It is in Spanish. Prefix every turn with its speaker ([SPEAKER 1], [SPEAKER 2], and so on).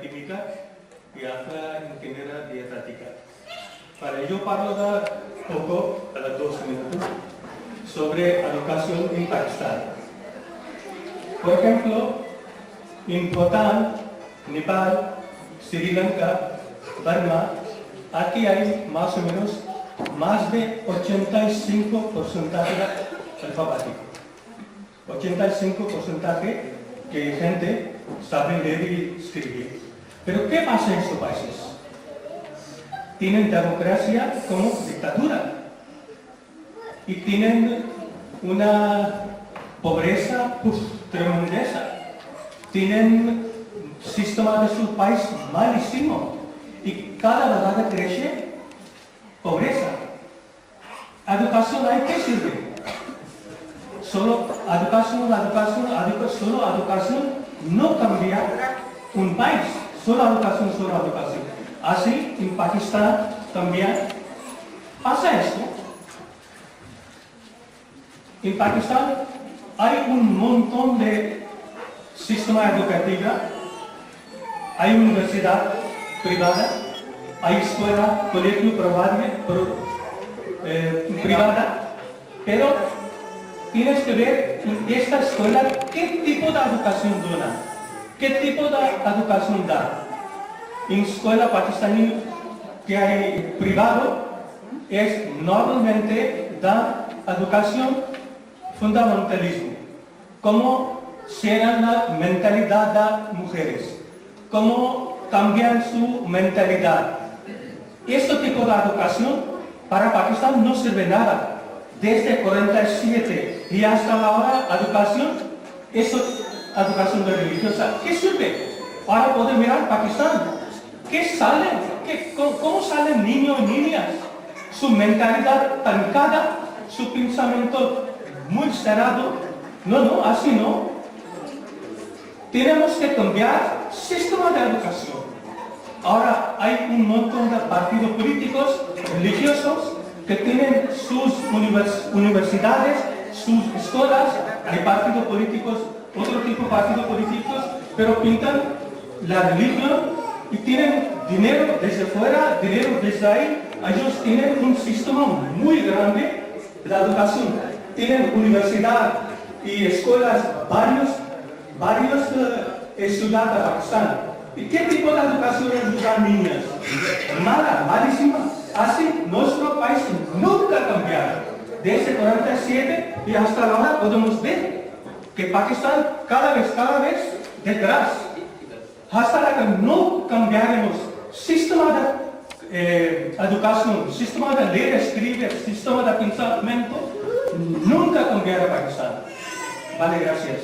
[SPEAKER 1] química y otra ingeniera dietética. Para ello parlo de poco, a los 2 minutos, sobre educación en Pakistán. Por ejemplo, en Bután, Nepal, Sri Lanka, Burma, aquí hay más o menos más de 85% alfabético. 85% que gente sabe leer y escribir. Pero ¿qué pasa en estos países? Tienen democracia como dictadura y tienen una pobreza tremenda. Tienen sistema de su país malísimo y cada vez crece pobreza. ¿Educación hay qué sirve? Solo educación no cambia un país. Solo educación. Así en Pakistán también pasa esto. En Pakistán hay un montón de sistema educativo, hay universidad privada, hay escuela, colegio privada, pero tienes que ver en esta escuela qué tipo de educación da, qué tipo de educación da. En escuela pakistaní que hay privado es normalmente da educación fundamentalismo, cómo será la mentalidad de mujeres, cómo cambian su mentalidad. Este tipo de educación para Pakistán no sirve nada. Desde 47 y hasta ahora educación religiosa, ¿qué sirve? Ahora pueden mirar Pakistán. ¿Qué sale? ¿Cómo salen niños y niñas? Su mentalidad tancada, su pensamiento muy cerrado. No, así no. Tenemos que cambiar el sistema de educación. Ahora hay un montón de partidos políticos religiosos que tienen sus universidades, sus escuelas, hay partidos políticos, otro tipo de partidos políticos, pero pintan la religión y tienen dinero desde fuera, dinero desde ahí. Ellos tienen un sistema muy grande de educación. Tienen universidad y escuelas, varios ciudades de Pakistán. ¿Y qué tipo de educación dan niñas? Mala, malísima. Así nuestro país nunca cambiará. Desde 47 y hasta ahora podemos ver que Pakistán cada vez detrás. Hasta que no cambiaremos sistema de educación, sistema de leer, escribir, sistema de pensamiento, nunca cambiará Pakistán. Vale, gracias.